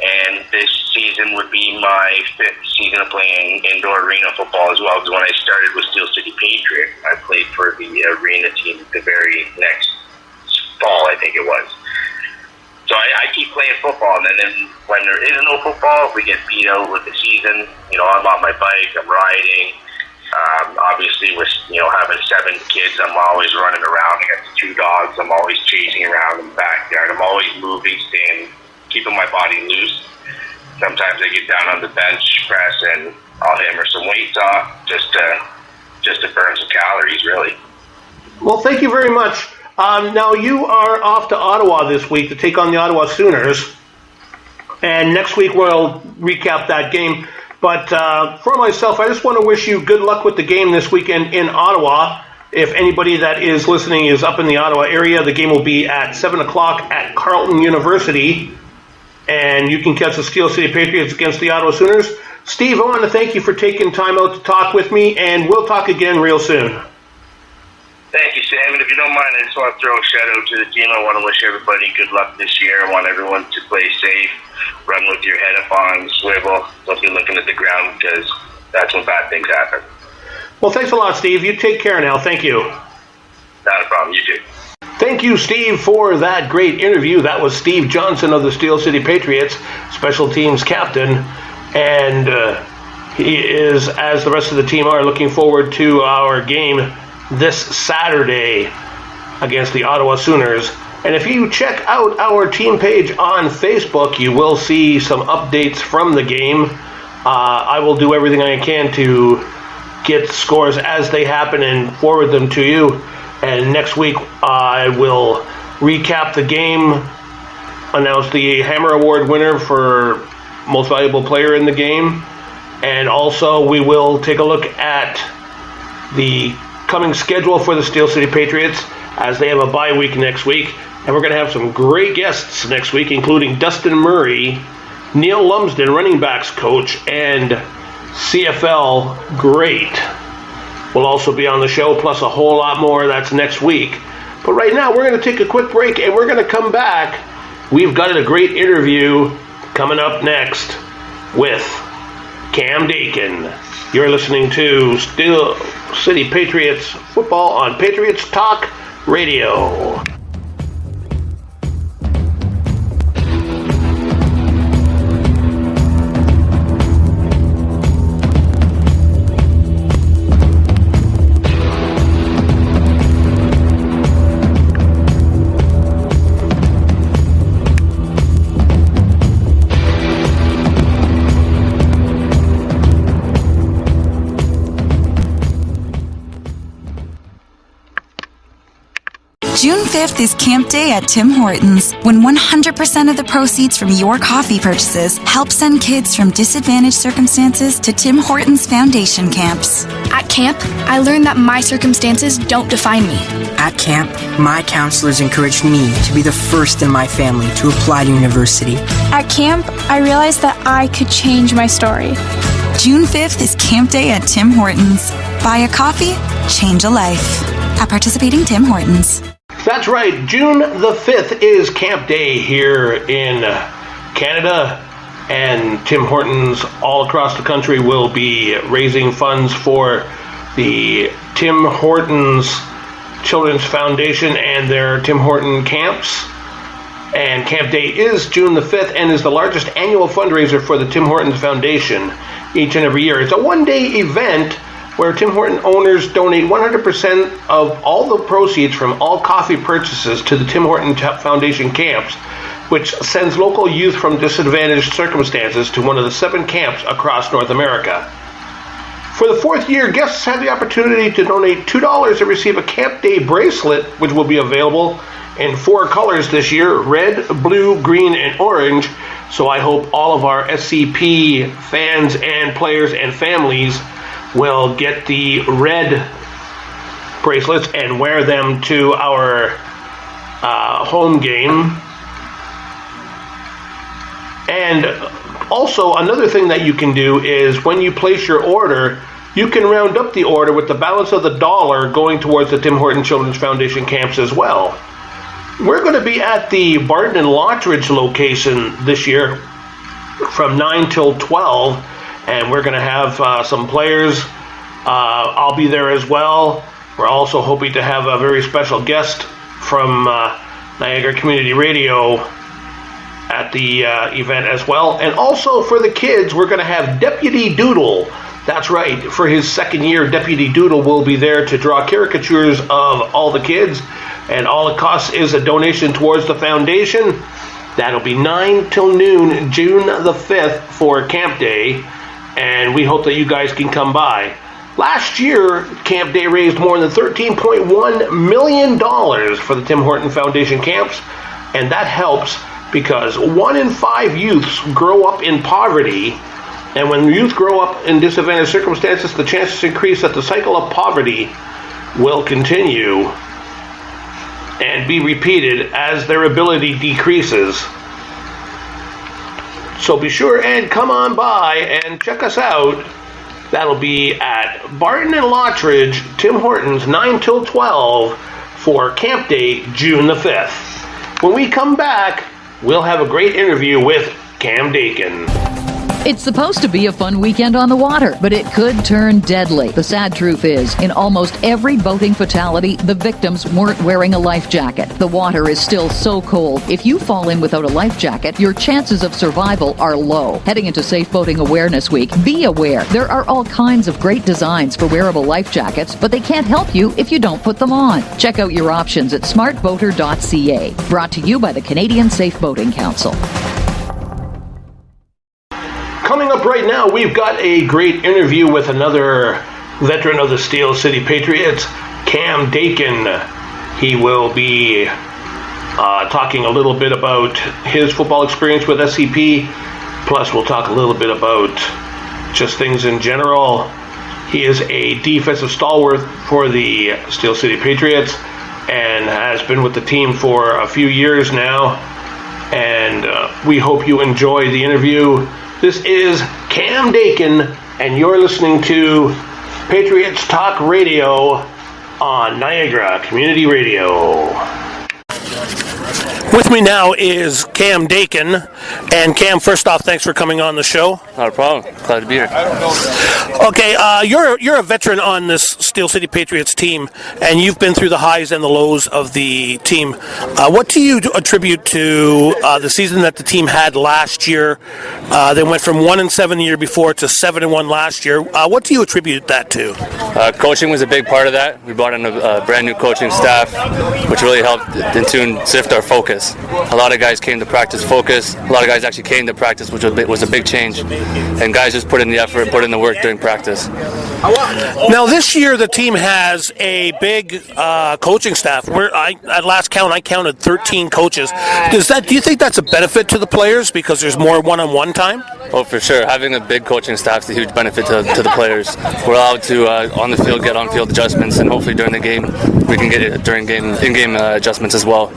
and this season would be my 5th season of playing indoor arena football as well, because when I started with Steel City Patriots, I played for the arena team the very next fall, I think it was. So I keep playing football, and then when there is no football, we get beat out with the season. I'm on my bike, I'm riding. Obviously, with having 7 kids, I'm always running around. I got 2 dogs. I'm always chasing around in the backyard. I'm always moving, keeping my body loose. Sometimes I get down on the bench press and I'll hammer some weights off just to burn some calories, really. Well, thank you very much. Now, you are off to Ottawa this week to take on the Ottawa Sooners, and next week we'll recap that game. But for myself, I just want to wish you good luck with the game this weekend in Ottawa. If anybody that is listening is up in the Ottawa area, the game will be at 7 o'clock at Carleton University, and you can catch the Steel City Patriots against the Ottawa Sooners. Steve, I want to thank you for taking time out to talk with me, and we'll talk again real soon. Thank you, Sam. And if you don't mind, I just want to throw a shout out to the team. I want to wish everybody good luck this year. I want everyone to play safe, run with your head up on swivel. Don't be looking at the ground, because that's when bad things happen. Well, thanks a lot, Steve. You take care now. Thank you. Not a problem. You too. Thank you, Steve, for that great interview. That was Steve Johnson of the Steel City Patriots, special teams captain. And he is, as the rest of the team are, looking forward to our game this Saturday against the Ottawa Sooners. And if you check out our team page on Facebook, you will see some updates from the game. I will do everything I can to get scores as they happen and forward them to you. And next week I will recap the game, announce the Hammer Award winner for most valuable player in the game, and also we will take a look at the coming schedule for the Steel City Patriots as they have a bye week next week. And we're going to have some great guests next week, including Dustin Murray, Neil Lumsden, running backs coach, and CFL great will also be on the show, plus a whole lot more. That's next week. But right now, we're going to take a quick break, and we're going to come back. We've got a great interview coming up next with Cam Dakin. You're listening to Steel City Patriots football on Patriots Talk Radio. June 5th is Camp Day at Tim Hortons, when 100% of the proceeds from your coffee purchases help send kids from disadvantaged circumstances to Tim Hortons Foundation camps. At camp, I learned that my circumstances don't define me. At camp, my counselors encouraged me to be the first in my family to apply to university. At camp, I realized that I could change my story. June 5th is Camp Day at Tim Hortons. Buy a coffee, change a life. At participating Tim Hortons. That's right, June the 5th is Camp Day here in Canada, and Tim Hortons all across the country will be raising funds for the Tim Hortons Children's Foundation and their Tim Horton camps. And Camp Day is June the 5th and is the largest annual fundraiser for the Tim Hortons Foundation each and every year. It's a one-day event where Tim Horton owners donate 100% of all the proceeds from all coffee purchases to the Tim Horton Foundation camps, which sends local youth from disadvantaged circumstances to one of the 7 camps across North America. For the 4th year, guests have the opportunity to donate $2 and receive a Camp Day bracelet, which will be available in 4 colors this year: red, blue, green, and orange. So I hope all of our SCP fans and players and families will get the red bracelets and wear them to our home game. And also, another thing that you can do is when you place your order, you can round up the order with the balance of the dollar going towards the Tim Horton Children's Foundation camps as well. We're going to be at the Barton and Lottridge location this year from 9 till 12. And we're going to have some players. I'll be there as well. We're also hoping to have a very special guest from Niagara Community Radio at the event as well. And also for the kids, we're going to have Deputy Doodle. That's right. For his 2nd year, Deputy Doodle will be there to draw caricatures of all the kids. And all it costs is a donation towards the foundation. That'll be 9 till noon, June the 5th for Camp Day. And we hope that you guys can come by. Last year, Camp Day raised more than $13.1 million for the Tim Horton Foundation camps. And that helps because 1 in 5 youths grow up in poverty. And when youth grow up in disadvantaged circumstances, the chances increase that the cycle of poverty will continue and be repeated as their ability decreases. So be sure and come on by and check us out. That'll be at Barton and Lottridge, Tim Hortons, 9 till 12 for Camp Day, June the 5th. When we come back, we'll have a great interview with Cam Dakin. It's supposed to be a fun weekend on the water, but it could turn deadly. The sad truth is, in almost every boating fatality, the victims weren't wearing a life jacket. The water is still so cold. If you fall in without a life jacket, your chances of survival are low. Heading into Safe Boating Awareness Week, be aware. There are all kinds of great designs for wearable life jackets, but they can't help you if you don't put them on. Check out your options at smartboater.ca. Brought to you by the Canadian Safe Boating Council. Coming up right now, we've got a great interview with another veteran of the Steel City Patriots, Cam Dakin. He will be talking a little bit about his football experience with SCP. Plus, we'll talk a little bit about just things in general. He is a defensive stalwart for the Steel City Patriots and has been with the team for a few years now. And we hope you enjoy the interview. This is Cam Dakin, and you're listening to Patriots Talk Radio on Niagara Community Radio. With me now is Cam Dakin. And Cam, first off, thanks for coming on the show. Not a problem. Glad to be here. Okay, you're a veteran on this Steel City Patriots team, and you've been through the highs and the lows of the team. What do you attribute to the season that the team had last year? They went from 1-7 the year before to 7-1 last year. What do you attribute that to? Coaching was a big part of that. We brought in a brand new coaching staff, which really helped in tune sift our focus. A lot of guys came to practice focus. A lot of guys actually came to practice, which was a big change. And guys just put in the effort, put in the work during practice. Now this year the team has a big coaching staff. At last count I counted 13 coaches. Do you think that's a benefit to the players because there's more one-on-one time? Oh, for sure. Having a big coaching staff is a huge benefit to the players. We're allowed to on the field get on-field adjustments, and hopefully during the game we can get it during in-game adjustments as well.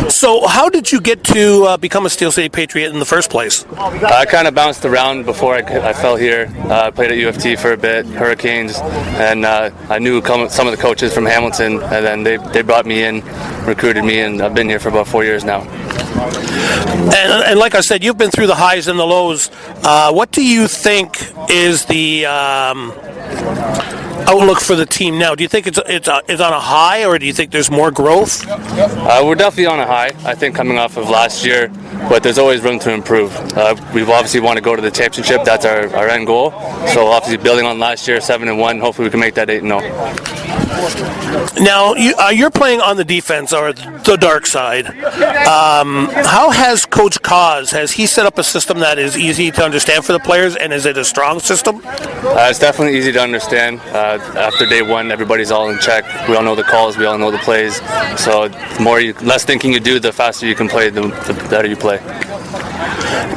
So how did you get to become a Steel City Patriot in the first place? I kind of bounced around before I fell here. I played at UFT for a bit, Hurricanes, and I knew some of the coaches from Hamilton, and then they brought me in, recruited me, and I've been here for about 4 years now. And like I said, you've been through the highs and the lows. What do you think is the outlook for the team now? Do you think it's on a high, or do you think there's more growth? We're definitely on a high. I think coming off of last year, but there's always room to improve. We obviously want to go to the championship. That's our end goal. So obviously building on last year, 7-1. Hopefully we can make that 8-0. Now you're playing on the defense or the dark side. How has Coach Cause, has he set up a system that is easy to understand for the players, and is it a strong system? It's definitely easy to understand. After day one, everybody's all in check. We all know the calls, we all know the plays. So the less thinking you do, the faster you can play, the better you play.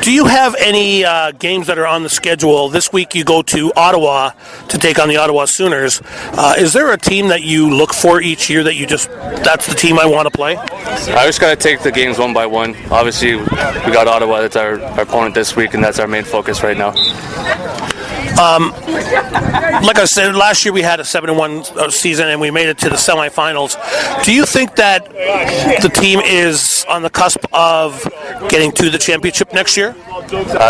Do you have any games that are on the schedule? This week you go to Ottawa to take on the Ottawa Sooners. Is there a team that you look for each year that that's the team I want to play? I just got to take the games one by one. Obviously, we got Ottawa. That's our opponent this week, and that's our main focus right now. Like I said, last year we had a 7-1 season and we made it to the semifinals. Do you think that the team is on the cusp of getting to the championship next year?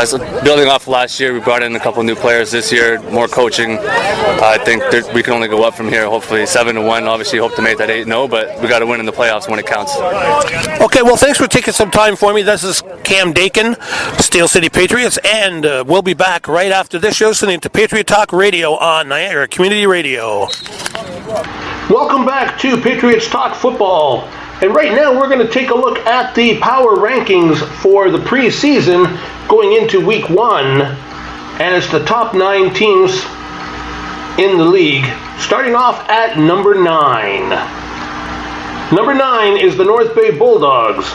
So building off last year, we brought in a couple new players this year, more coaching. I think we can only go up from here, hopefully 7-1. Obviously, hope to make that 8-0, but we got to win in the playoffs when it counts. Okay, well, thanks for taking some time for me. This is Cam Dakin, Steel City Patriots, and we'll be back right after this show, listening to Patriot Talk Radio on Niagara Community Radio. Welcome back to Patriots Talk Football. And right now we're going to take a look at the power rankings for the preseason going into week 1. And it's the top 9 teams in the league, starting off at number 9. Number 9 is the North Bay Bulldogs.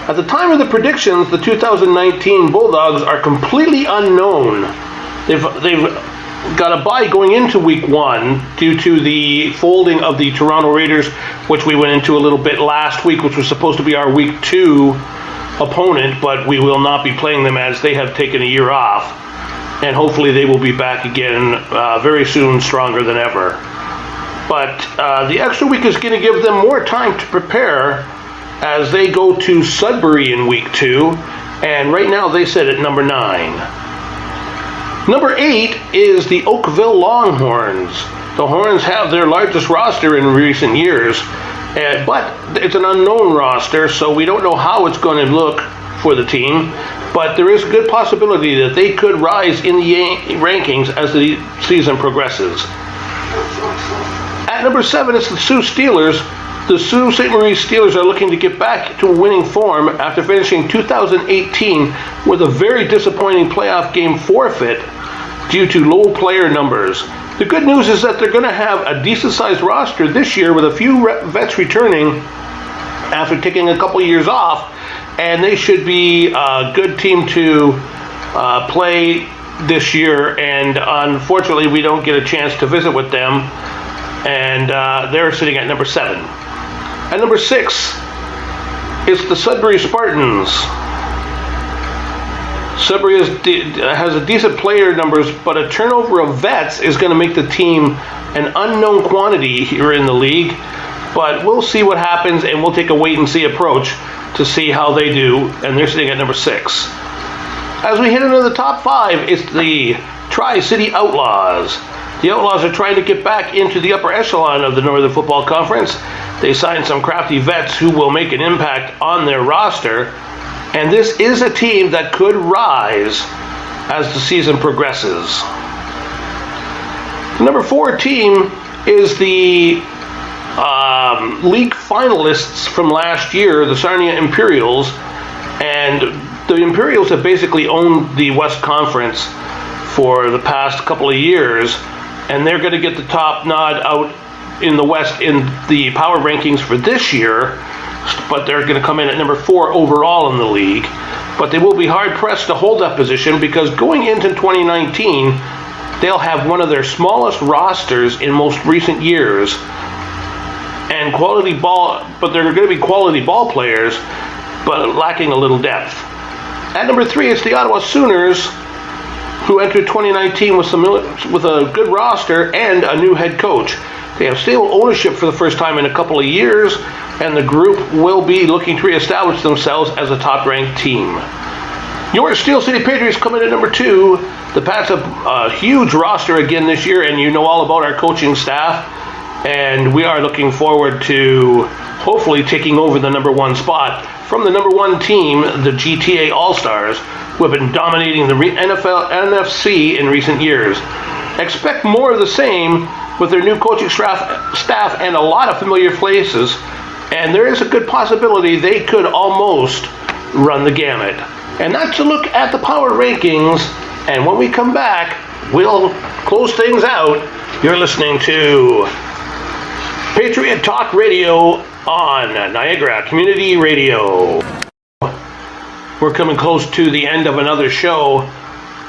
At the time of the predictions, the 2019 Bulldogs are completely unknown. They've got a bye going into week 1 due to the folding of the Toronto Raiders, which we went into a little bit last week, which was supposed to be our week 2 opponent, but we will not be playing them as they have taken a year off. And hopefully they will be back again very soon, stronger than ever. But the extra week is going to give them more time to prepare as they go to Sudbury in week 2. And right now they sit at number 9. Number 8 is the Oakville Longhorns. The Horns have their largest roster in recent years, but it's an unknown roster, so we don't know how it's going to look for the team. But there is a good possibility that they could rise in the rankings as the season progresses. At number 7 is the Sault Steelers. The Sault Ste. Marie Steelers are looking to get back to winning form after finishing 2018 with a very disappointing playoff game forfeit due to low player numbers. The good news is that they're going to have a decent-sized roster this year with a few vets returning after taking a couple years off, and they should be a good team to play this year, and unfortunately we don't get a chance to visit with them, and they're sitting at number 7. At number 6 is the Sudbury Spartans. Sudbury has a decent player numbers, but a turnover of vets is going to make the team an unknown quantity here in the league. But we'll see what happens, and we'll take a wait-and-see approach. to see how they do, and they're sitting at number 6. As we head into the top 5, it's the Tri-City Outlaws. The Outlaws are trying to get back into the upper echelon of the Northern Football Conference. They signed some crafty vets who will make an impact on their roster, and this is a team that could rise as the season progresses. The number 4 team is the league finalists from last year, the Sarnia Imperials, and the Imperials have basically owned the West Conference for the past couple of years, and they're going to get the top nod out in the West in the power rankings for this year, but they're going to come in at number 4 overall in the league. But they will be hard-pressed to hold that position because going into 2019, they'll have one of their smallest rosters in most recent years, and quality ball, but they're going to be quality ball players, but lacking a little depth. At number 3, it's the Ottawa Sooners, who entered 2019 with a good roster and a new head coach. They have stable ownership for the first time in a couple of years, and the group will be looking to reestablish themselves as a top-ranked team. Your Steel City Patriots come in at number 2. The Pats have a huge roster again this year, and you know all about our coaching staff, and we are looking forward to hopefully taking over the number 1 spot from the number 1 team, the GTA All-Stars, who have been dominating the NFL NFC in recent years. Expect more of the same with their new coaching staff and a lot of familiar faces, and there is a good possibility they could almost run the gamut. And that's a look at the power rankings, and when we come back, we'll close things out. You're listening to Patriot Talk Radio on Niagara Community Radio. We're coming close to the end of another show,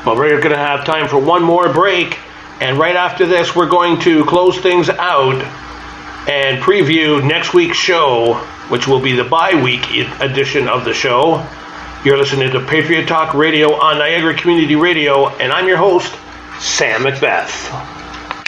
but we're going to have time for one more break, and right after this, we're going to close things out and preview next week's show, which will be the bye-week edition of the show. You're listening to Patriot Talk Radio on Niagara Community Radio, and I'm your host, Sam Macbeth.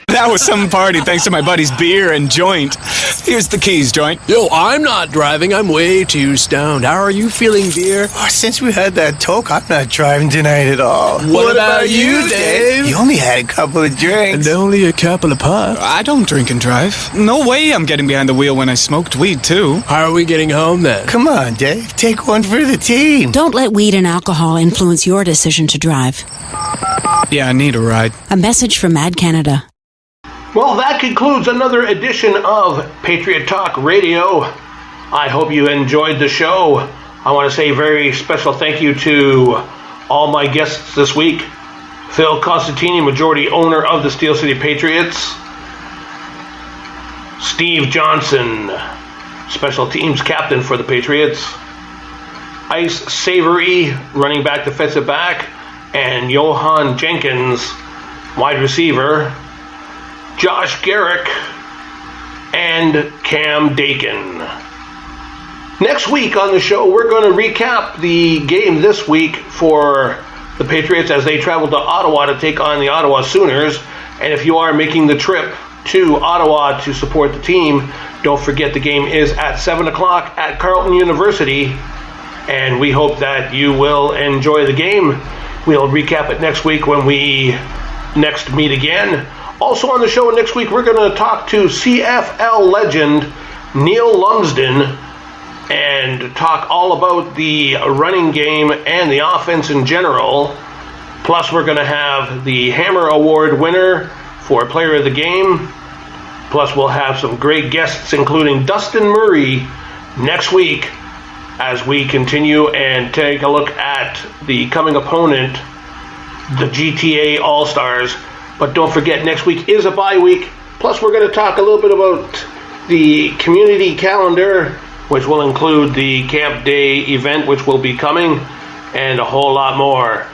That was some party thanks to my buddy's beer and joint. Here's the keys, joint. Yo, I'm not driving. I'm way too stoned. How are you feeling, beer? Oh, since we had that talk, I'm not driving tonight at all. What about you, Dave? You only had a couple of drinks. And only a couple of puffs. I don't drink and drive. No way I'm getting behind the wheel when I smoked weed, too. How are we getting home, then? Come on, Dave. Take one for the team. Don't let weed and alcohol influence your decision to drive. Yeah, I need a ride. A message from Ad Canada. Well, that concludes another edition of Patriot Talk Radio. I hope you enjoyed the show. I want to say a very special thank you to all my guests this week. Phil Constantini, majority owner of the Steel City Patriots. Steve Johnson, special teams captain for the Patriots. Ice Savory, running back, defensive back. And Johan Jenkins, wide receiver. Josh Garrick, and Cam Dakin. Next week on the show, we're going to recap the game this week for the Patriots as they travel to Ottawa to take on the Ottawa Sooners. And if you are making the trip to Ottawa to support the team, don't forget the game is at 7 o'clock at Carleton University. And we hope that you will enjoy the game. We'll recap it next week when we next meet again. Also on the show next week, we're going to talk to CFL legend Neil Lumsden and talk all about the running game and the offense in general. Plus, we're going to have the Hammer Award winner for Player of the Game. Plus, we'll have some great guests, including Dustin Murray, next week as we continue and take a look at the coming opponent, the GTA All-Stars. But don't forget, next week is a bye week. Plus, we're going to talk a little bit about the community calendar, which will include the Camp Day event, which will be coming, and a whole lot more.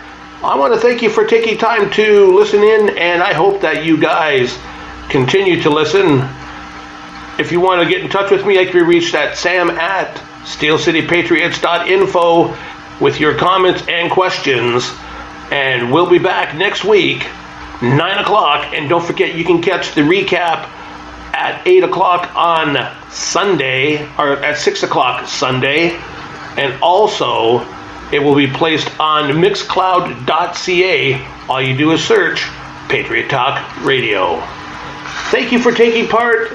I want to thank you for taking time to listen in, and I hope that you guys continue to listen. If you want to get in touch with me, I can be reached at sam@steelcitypatriots.info with your comments and questions. And we'll be back next week, 9 o'clock, and don't forget you can catch the recap at 8 o'clock on Sunday, or at 6 o'clock Sunday, And also, it will be placed on mixcloud.ca. All you do is search Patriot Talk Radio. Thank you for taking part.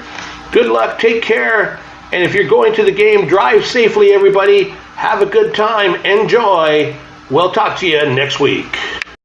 Good luck. Take care. And if you're going to the game, drive safely, everybody. Have a good time. Enjoy. We'll talk to you next week.